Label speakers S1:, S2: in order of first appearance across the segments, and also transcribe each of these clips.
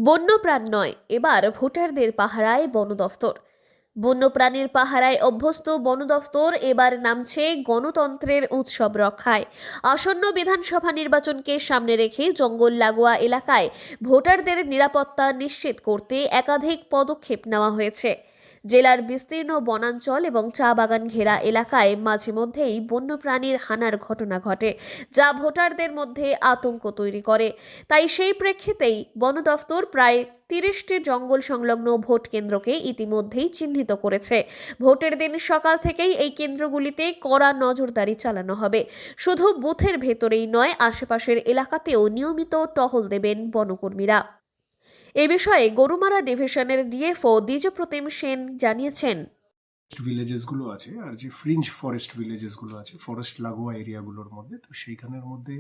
S1: বন্যপ্রাণ নয়, এবার ভোটারদের পাহারায় বন দফতর। বন্যপ্রাণীর পাহারায় অভ্যস্ত বন দফতর এবার নামছে গণতন্ত্রের উৎসব রক্ষায়। আসন্ন বিধানসভা নির্বাচনকে সামনে রেখে জঙ্গল লাগোয়া এলাকায় ভোটারদের নিরাপত্তা নিশ্চিত করতে একাধিক পদক্ষেপ নেওয়া হয়েছে। জেলার বিস্তীর্ণ বনাঞ্চল এবং চা বাগান ঘেরা এলাকায় মাঝে মধ্যেই বন্যপ্রাণীর হানার ঘটনা ঘটে, যা ভোটারদের মধ্যে আতঙ্ক তৈরি করে। তাই সেই প্রেক্ষিতেই বন দফতর প্রায় 30টি জঙ্গল সংলগ্ন ভোট কেন্দ্রকে ইতিমধ্যেই চিহ্নিত করেছে। ভোটের দিন সকাল থেকেই এই কেন্দ্রগুলিতে কড়া নজরদারি চালানো হবে। শুধু বুথের ভেতরেই নয়, আশেপাশের এলাকাতেও নিয়মিত টহল দেবেন বনকর্মীরা। এ বিষয়ে গরুমারা ডিভিশনের ডিএফও দ্বিজপ্রতিম সেন জানিয়েছেন,
S2: ভিলেজেস গুলো আছে আর যে ফ্রিঞ্জ ফরেস্ট ভিলেজেস গুলো আছে ফরেস্ট লাগোয়া এরিয়াগুলোর মধ্যে, তো সেইখানের মধ্যে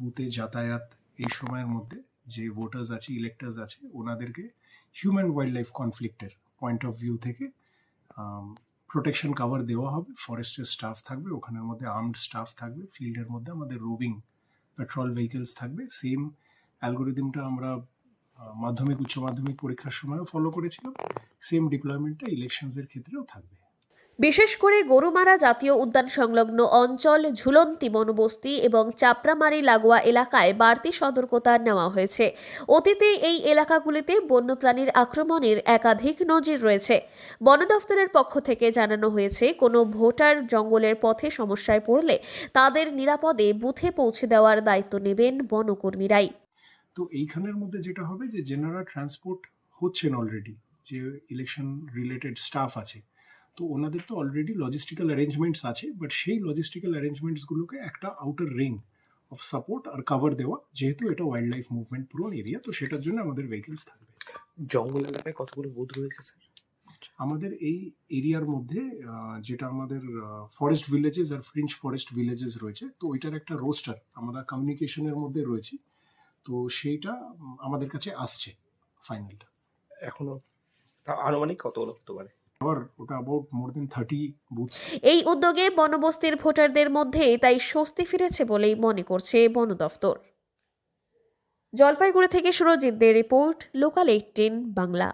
S2: বুথে যাতায়াত এই সময়ের মধ্যে যে ভোটার্স আছে, ইলেক্টার্স আছে, ওনাদেরকে হিউম্যান ওয়াইল্ড লাইফ কনফ্লিক্টের পয়েন্ট অফ ভিউ থেকে প্রোটেকশন কাভার দেওয়া হবে। ফরেস্টের স্টাফ থাকবে, ওখানের মধ্যে আর্মড স্টাফ থাকবে, ফিল্ডের মধ্যে আমাদের রোভিং পেট্রোল ভেহিকেলস থাকবে। সেম অ্যালগোরিদমটা আমরা মাধ্যমিক উচ্চ মাধ্যমিক পরীক্ষার সময়ও ফলো করেছিলাম। সেম ডিপ্লয়মেন্টটা ইলেকশনসের ক্ষেত্রেও থাকবে।
S1: বিশেষ করে গরুমারা জাতীয় উদ্যান সংলগ্ন অঞ্চল, ঝুলন্তি বনবস্তি এবং চাপড়ামারি লাগোয়া এলাকায় বাড়তি সতর্কতা নেওয়া হয়েছে। অতীতে এই এলাকাগুলিতে বন্যপ্রাণীর আক্রমণের একাধিক নজির রয়েছে। বন দফতরের পক্ষ থেকে জানানো হয়েছে, কোনো ভোটার জঙ্গলের পথে সমস্যায় পড়লে তাদের নিরাপদে বুথে পৌঁছে দেওয়ার দায়িত্ব নেবেন বনকর্মীরাই।
S2: তো এইখানের মধ্যে যেটা হবে যে যেনারা ট্রান্সপোর্ট হচ্ছেন অলরেডি, যে ইলেকশন রিলেটেড স্টাফ আছে, তো ওনাদের তো অলরেডি লজিস্টিক্যাল অ্যারেঞ্জমেন্টস আছে, বাট সেই লজিস্টিক্যাল অ্যারেঞ্জমেন্টসগুলোকে একটা আউটার রিং অফ সাপোর্ট আর কাভার দেওয়া, যেহেতু এটা wildlife movement prone area, তো সেটার জন্য আমাদের ভেহিকেলস থাকবে।
S3: জঙ্গল এলাকায় কতগুলো বুথ রয়েছে স্যার?
S2: আমাদের এই এরিয়ার মধ্যে যেটা আমাদের forest villages are fringe forest villages রয়েছে, তো ওইটার একটা রোস্টার আমরা কমিউনিকেশনের মধ্যে রয়েছি, তো সেইটা আমাদের কাছে আসছে ফাইনালটা।
S3: এখনো আনুমানিক কতগুলো হতে পারে?
S2: আবার ওটা অ্যাবাউট মোর দেন 30 বুথস।
S1: এই উদ্যোগে বনবস্তির ভোটারদের মধ্যে তাই স্বস্তি ফিরেছে বলেই মনে করছে বন দফতর। জলপাইগুড়ি থেকে সুরজিৎ দে রিপোর্ট, লোকাল 18 বাংলা।